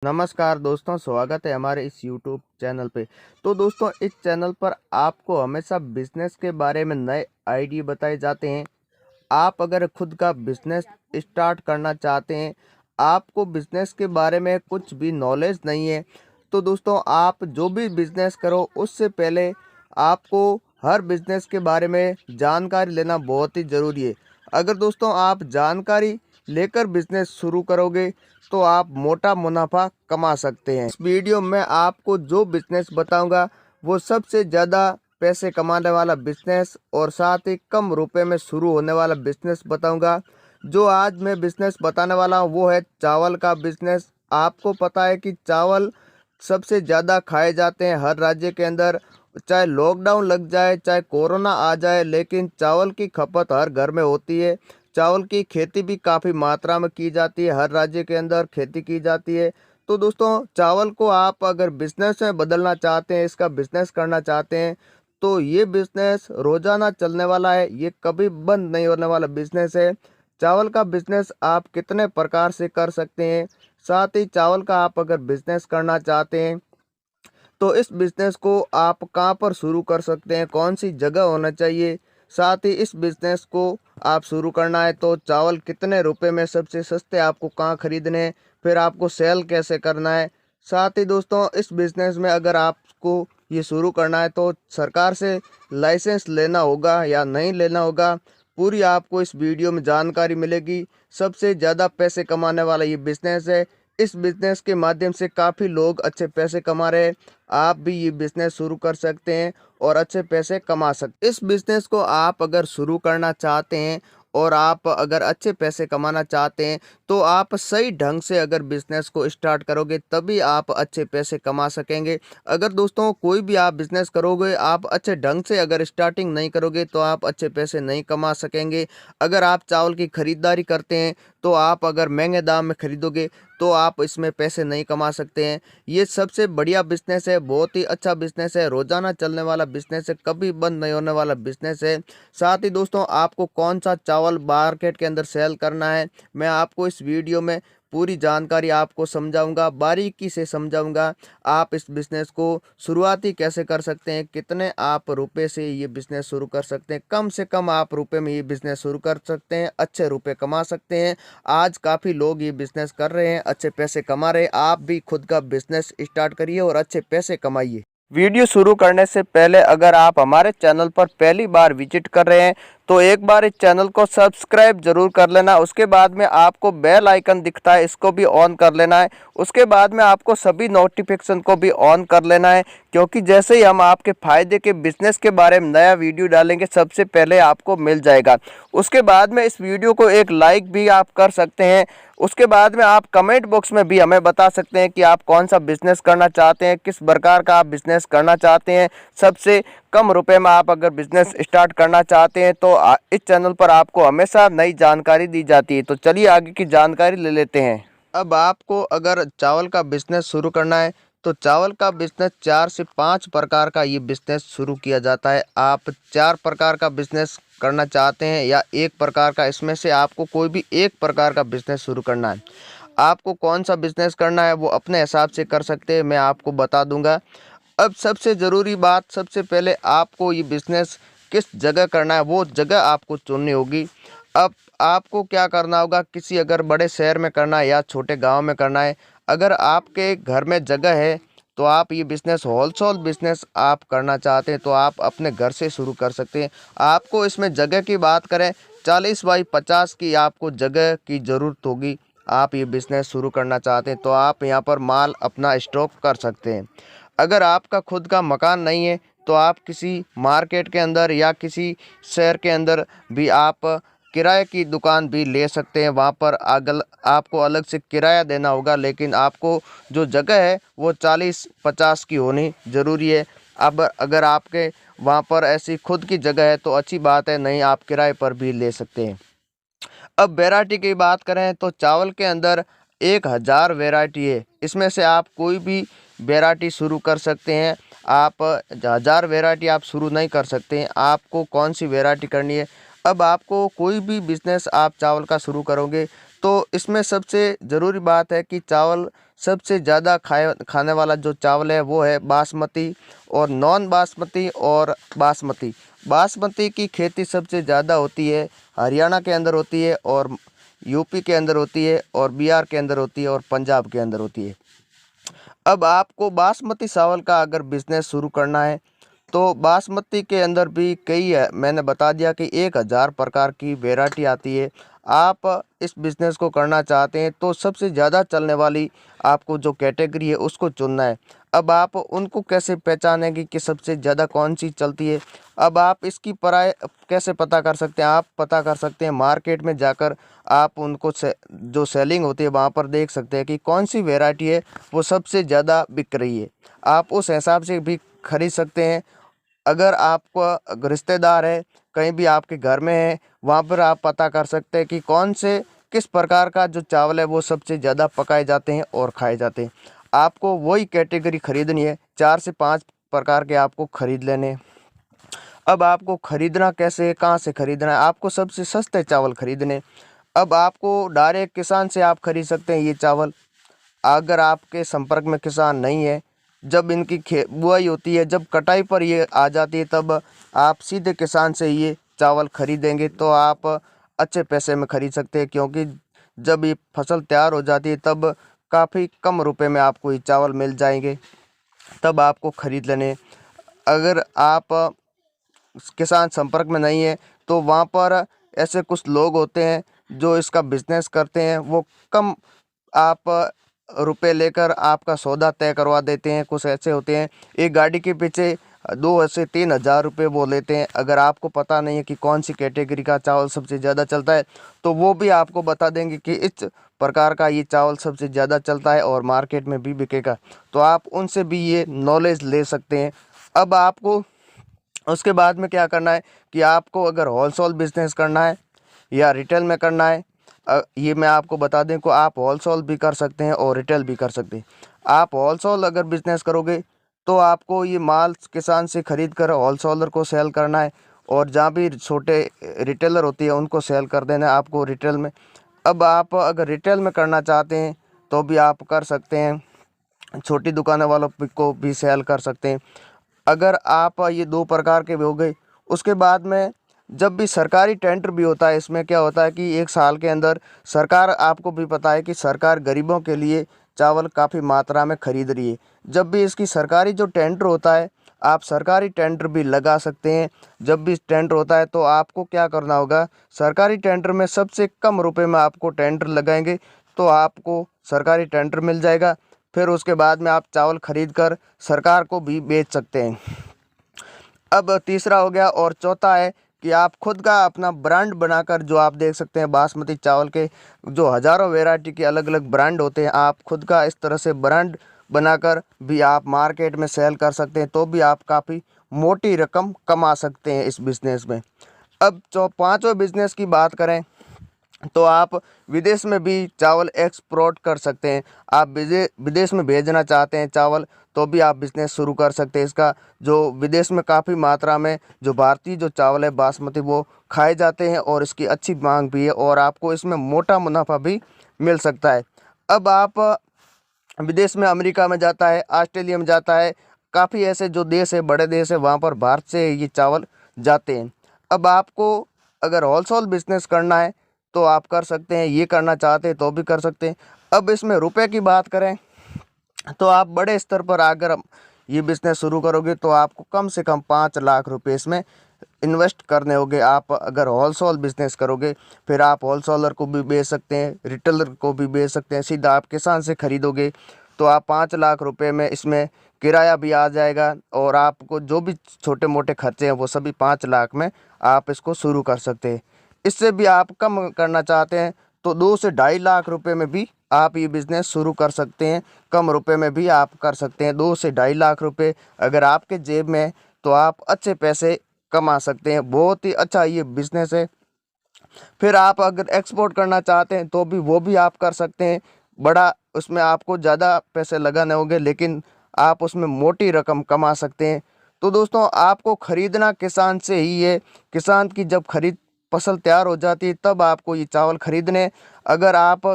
नमस्कार दोस्तों, स्वागत है हमारे इस YouTube चैनल पे। तो दोस्तों, इस चैनल पर आपको हमेशा बिजनेस के बारे में नए आइडिया बताए जाते हैं। आप अगर खुद का बिजनेस स्टार्ट करना चाहते हैं, आपको बिजनेस के बारे में कुछ भी नॉलेज नहीं है, तो दोस्तों आप जो भी बिजनेस करो उससे पहले आपको हर बिजनेस के बारे में जानकारी लेना बहुत ही ज़रूरी है। अगर दोस्तों आप जानकारी लेकर बिजनेस शुरू करोगे तो आप मोटा मुनाफा कमा सकते हैं। इस वीडियो में आपको जो बिजनेस बताऊंगा वो सबसे ज़्यादा पैसे कमाने वाला बिजनेस और साथ ही कम रुपए में शुरू होने वाला बिजनेस बताऊंगा। जो आज मैं बिजनेस बताने वाला हूँ वो है चावल का बिजनेस। आपको पता है कि चावल सबसे ज़्यादा खाए जाते हैं हर राज्य के अंदर। चाहे लॉकडाउन लग जाए, चाहे कोरोना आ जाए, लेकिन चावल की खपत हर घर में होती है। चावल की खेती भी काफ़ी मात्रा में की जाती है, हर राज्य के अंदर खेती की जाती है। तो दोस्तों, चावल को आप अगर बिजनेस में बदलना चाहते हैं, इसका बिजनेस करना चाहते हैं, तो ये बिजनेस रोजाना चलने वाला है, ये कभी बंद नहीं होने वाला बिजनेस है। चावल का बिजनेस आप कितने प्रकार से कर सकते हैं, साथ ही चावल का आप अगर बिजनेस करना चाहते हैं तो इस बिजनेस को आप कहाँ पर शुरू कर सकते हैं, कौन सी जगह होना चाहिए, साथ ही इस बिजनेस को आप शुरू करना है तो चावल कितने रुपए में सबसे सस्ते आपको कहाँ खरीदने हैं, फिर आपको सेल कैसे करना है। साथ ही दोस्तों, इस बिजनेस में अगर आपको ये शुरू करना है तो सरकार से लाइसेंस लेना होगा या नहीं लेना होगा, पूरी आपको इस वीडियो में जानकारी मिलेगी। सबसे ज़्यादा पैसे कमाने वाला ये बिजनेस है। इस बिजनेस के माध्यम से काफ़ी लोग अच्छे पैसे कमा रहे हैं। आप भी ये बिजनेस शुरू कर सकते हैं और अच्छे पैसे कमा सकते हैं। इस बिजनेस को आप अगर शुरू करना चाहते हैं और आप अगर अच्छे पैसे कमाना चाहते हैं तो आप सही ढंग से अगर बिजनेस को स्टार्ट करोगे तभी आप अच्छे पैसे कमा सकेंगे। अगर दोस्तों कोई भी आप बिजनेस करोगे, आप अच्छे ढंग से अगर स्टार्टिंग नहीं करोगे तो आप अच्छे पैसे नहीं कमा सकेंगे। अगर आप चावल की खरीदारी करते हैं तो आप अगर महंगे दाम में खरीदोगे तो आप इसमें पैसे नहीं कमा सकते हैं। ये सबसे बढ़िया बिजनेस है, बहुत ही अच्छा बिजनेस है, रोजाना चलने वाला बिजनेस है, कभी बंद नहीं होने वाला बिजनेस है। साथ ही दोस्तों, आपको कौन सा चावल मार्केट के अंदर सेल करना है, मैं आपको इस वीडियो में पूरी जानकारी आपको समझाऊंगा, बारीकी से समझाऊंगा। आप इस बिज़नेस को शुरुआती कैसे कर सकते हैं, कितने आप रुपए से ये बिज़नेस शुरू कर सकते हैं, कम से कम आप रुपए में ये बिज़नेस शुरू कर सकते हैं, अच्छे रुपए कमा सकते हैं। आज काफ़ी लोग ये बिज़नेस कर रहे हैं, अच्छे पैसे कमा रहे हैं। आप भी खुद का बिज़नेस स्टार्ट करिए और अच्छे पैसे कमाइए। वीडियो शुरू करने से पहले अगर आप हमारे चैनल पर पहली बार विजिट कर रहे हैं तो एक बार इस चैनल को सब्सक्राइब जरूर कर लेना। उसके बाद में आपको बेल आइकन दिखता है, इसको भी ऑन कर लेना है। उसके बाद में आपको सभी नोटिफिकेशन को भी ऑन कर लेना है, क्योंकि जैसे ही हम आपके फायदे के बिजनेस के बारे में नया वीडियो डालेंगे सबसे पहले आपको मिल जाएगा। उसके बाद में इस वीडियो को एक लाइक भी आप कर सकते हैं। उसके बाद में आप कमेंट बॉक्स में भी हमें बता सकते हैं कि आप कौन सा बिजनेस करना चाहते हैं, किस प्रकार का आप बिजनेस करना चाहते हैं। सबसे कम रुपए में आप अगर बिजनेस स्टार्ट करना चाहते हैं तो इस चैनल पर आपको हमेशा नई जानकारी दी जाती है। तो चलिए आगे की जानकारी ले लेते हैं। अब आपको अगर चावल का बिजनेस शुरू करना है तो चावल का बिजनेस 4 से 5 प्रकार का ये बिजनेस शुरू किया जाता है। आप 4 प्रकार का बिजनेस करना चाहते हैं या एक प्रकार का, इसमें से आपको कोई भी एक प्रकार का बिजनेस शुरू करना है। आपको कौन सा बिजनेस करना है वो अपने हिसाब से कर सकते हैं, मैं आपको बता दूंगा। अब सबसे ज़रूरी बात, सबसे पहले आपको ये बिज़नेस किस जगह करना है वो जगह आपको चुननी होगी। अब आपको क्या करना होगा, किसी अगर बड़े शहर में करना है या छोटे गांव में करना है। अगर आपके घर में जगह है तो आप ये बिज़नेस होलसेल बिज़नेस आप करना चाहते हैं तो आप अपने घर से शुरू कर सकते हैं। आपको इसमें जगह की बात करें, 40 बाई 50 की आपको जगह की ज़रूरत होगी। आप ये बिज़नेस शुरू करना चाहते हैं तो आप यहाँ पर माल अपना स्टॉक कर सकते हैं। अगर आपका खुद का मकान नहीं है तो आप किसी मार्केट के अंदर या किसी शहर के अंदर भी आप किराए की दुकान भी ले सकते हैं। वहाँ पर आपको अलग से किराया देना होगा, लेकिन आपको जो जगह है वो 40-50 की होनी ज़रूरी है। अब अगर आपके वहाँ पर ऐसी खुद की जगह है तो अच्छी बात है, नहीं आप किराए पर भी ले सकते हैं। अब वैरायटी की बात करें तो चावल के अंदर 1000 वैरायटी है, इसमें से आप कोई भी वैरायटी शुरू कर सकते हैं। आप 1000 वैरायटी आप शुरू नहीं कर सकते हैं, आपको कौन सी वैरायटी करनी है। अब आपको कोई भी बिजनेस आप चावल का शुरू करोगे तो इसमें सबसे ज़रूरी बात है कि चावल सबसे ज़्यादा खाने वाला जो चावल है वो है बासमती और नॉन बासमती और बासमती। बासमती की खेती सबसे ज़्यादा होती है हरियाणा के अंदर होती है और यूपी के अंदर होती है और बिहार के अंदर होती है और पंजाब के अंदर होती है। अब आपको बासमती चावल का अगर बिजनेस शुरू करना है तो बासमती के अंदर भी कई है, मैंने बता दिया कि 1000 प्रकार की वैरायटी आती है। आप इस बिज़नेस को करना चाहते हैं तो सबसे ज़्यादा चलने वाली आपको जो कैटेगरी है उसको चुनना है। अब आप उनको कैसे पहचानेंगे कि सबसे ज़्यादा कौन सी चलती है? अब आप इसकी पराय कैसे पता कर सकते हैं? आप पता कर सकते हैं मार्केट में जाकर। आप उनको जो सेलिंग होती है वहाँ पर देख सकते हैं कि कौन सी वैरायटी है वो सबसे ज़्यादा बिक रही है। आप उस हिसाब से भी खरीद सकते हैं। अगर आपको रिश्तेदार है कहीं भी आपके घर में है वहाँ पर आप पता कर सकते हैं कि किस प्रकार का जो चावल है वो सबसे ज़्यादा पकाए जाते हैं और खाए जाते हैं। आपको वही कैटेगरी खरीदनी है, 4 से 5 प्रकार के आपको खरीद लेने हैं। अब आपको खरीदना कैसे है, कहाँ से खरीदना है? आपको सबसे सस्ते चावल खरीदने। अब आपको डायरेक्ट किसान से आप खरीद सकते हैं ये चावल। अगर आपके संपर्क में किसान नहीं है, जब इनकी बुआई होती है, जब कटाई पर ये आ जाती है, तब आप सीधे किसान से ये चावल खरीदेंगे तो आप अच्छे पैसे में खरीद सकते हैं, क्योंकि जब ये फसल तैयार हो जाती है तब काफ़ी कम रुपए में आपको ये चावल मिल जाएंगे, तब आपको खरीद लेने। अगर आप किसान संपर्क में नहीं है तो वहाँ पर ऐसे कुछ लोग होते हैं जो इसका बिजनेस करते हैं, वो कम आप रुपए लेकर आपका सौदा तय करवा देते हैं। कुछ ऐसे होते हैं एक गाड़ी के पीछे 2 से 3 हज़ार रुपये वो लेते हैं। अगर आपको पता नहीं है कि कौन सी कैटेगरी का चावल सबसे ज़्यादा चलता है तो वो भी आपको बता देंगे कि इस प्रकार का ये चावल सबसे ज़्यादा चलता है और मार्केट में भी बिकेगा, तो आप उनसे भी ये नॉलेज ले सकते हैं। अब आपको उसके बाद में क्या करना है कि आपको अगर होलसेल बिजनेस करना है या रिटेल में करना है, ये मैं आपको बता दें को आप होलसेल भी कर सकते हैं और रिटेल भी कर सकते हैं। आप होलसेल अगर बिजनेस करोगे तो आपको ये माल किसान से खरीद कर होलसेलर को सेल करना है और जहाँ भी छोटे रिटेलर होती है उनको सेल कर देना है आपको रिटेल में। अब आप अगर रिटेल में करना चाहते हैं तो भी आप कर सकते हैं, छोटी दुकानों वालों को भी सेल कर सकते हैं। अगर आप ये 2 प्रकार के भी हो गए, उसके बाद में जब भी सरकारी टेंडर भी होता है, इसमें क्या होता है कि 1 साल के अंदर सरकार, आपको भी पता है कि सरकार गरीबों के लिए चावल काफ़ी मात्रा में खरीद रही है। जब भी इसकी सरकारी जो टेंडर होता है, आप सरकारी टेंडर भी लगा सकते हैं। जब भी टेंडर होता है तो आपको क्या करना होगा, सरकारी टेंडर में सबसे कम रुपए में आपको टेंडर लगाएंगे तो आपको सरकारी टेंडर मिल जाएगा। फिर उसके बाद में आप चावल खरीद कर सरकार को भी बेच सकते हैं। अब तीसरा हो गया और चौथा है कि आप खुद का अपना ब्रांड बनाकर, जो आप देख सकते हैं बासमती चावल के जो हज़ारों वैरायटी के अलग अलग ब्रांड होते हैं, आप खुद का इस तरह से ब्रांड बनाकर भी आप मार्केट में सेल कर सकते हैं, तो भी आप काफ़ी मोटी रकम कमा सकते हैं इस बिज़नेस में। अब जो पाँचवें बिज़नेस की बात करें तो आप विदेश में भी चावल एक्सपोर्ट कर सकते हैं। आप विदेश में भेजना चाहते हैं चावल तो भी आप बिज़नेस शुरू कर सकते हैं इसका। जो विदेश में काफ़ी मात्रा में जो भारतीय जो चावल है बासमती वो खाए जाते हैं और इसकी अच्छी मांग भी है और आपको इसमें मोटा मुनाफा भी मिल सकता है। अब आप विदेश में अमेरिका में जाता है, ऑस्ट्रेलिया में जाता है, काफ़ी ऐसे जो देश है बड़े देश है वहाँ पर भारत से ये चावल जाते हैं। अब आपको अगर होलसेल बिज़नेस करना है तो आप कर सकते हैं, ये करना चाहते हैं तो भी कर सकते हैं। अब इसमें रुपए की बात करें तो आप बड़े स्तर पर अगर ये बिज़नेस शुरू करोगे तो आपको कम से कम 5 लाख रुपए इसमें इन्वेस्ट करने होंगे। आप अगर होलसेल बिज़नेस करोगे, फिर आप होलसेलर को भी बेच सकते हैं, रिटेलर को भी बेच सकते हैं, सीधा आप किसान से खरीदोगे तो आप 5 लाख रुपए में इसमें किराया भी आ जाएगा और आपको जो भी छोटे मोटे खर्चे हैं वो सभी 5 लाख में आप इसको शुरू कर सकते हैं। इससे भी आप कम करना चाहते हैं तो 2 से 2.5 लाख रुपए में भी आप ये बिज़नेस शुरू कर सकते हैं। कम रुपए में भी आप कर सकते हैं। 2 से 2.5 लाख रुपए अगर आपके जेब में है तो आप अच्छे पैसे कमा सकते हैं। बहुत ही अच्छा ये बिज़नेस है। फिर आप अगर एक्सपोर्ट करना चाहते हैं तो भी वो भी आप कर सकते हैं। बड़ा उसमें आपको ज़्यादा पैसे लगाने होंगे लेकिन आप उसमें मोटी रकम कमा सकते हैं। तो दोस्तों आपको ख़रीदना किसान से ही है। किसान की जब खरीद फसल तैयार हो जाती है तब आपको ये चावल खरीदने। अगर आप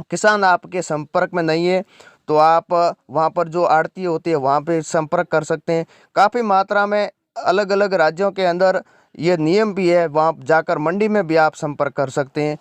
किसान आपके संपर्क में नहीं है तो आप वहाँ पर जो आड़ती होती है वहाँ पे संपर्क कर सकते हैं। काफ़ी मात्रा में अलग अलग राज्यों के अंदर ये नियम भी है, वहाँ जाकर मंडी में भी आप संपर्क कर सकते हैं।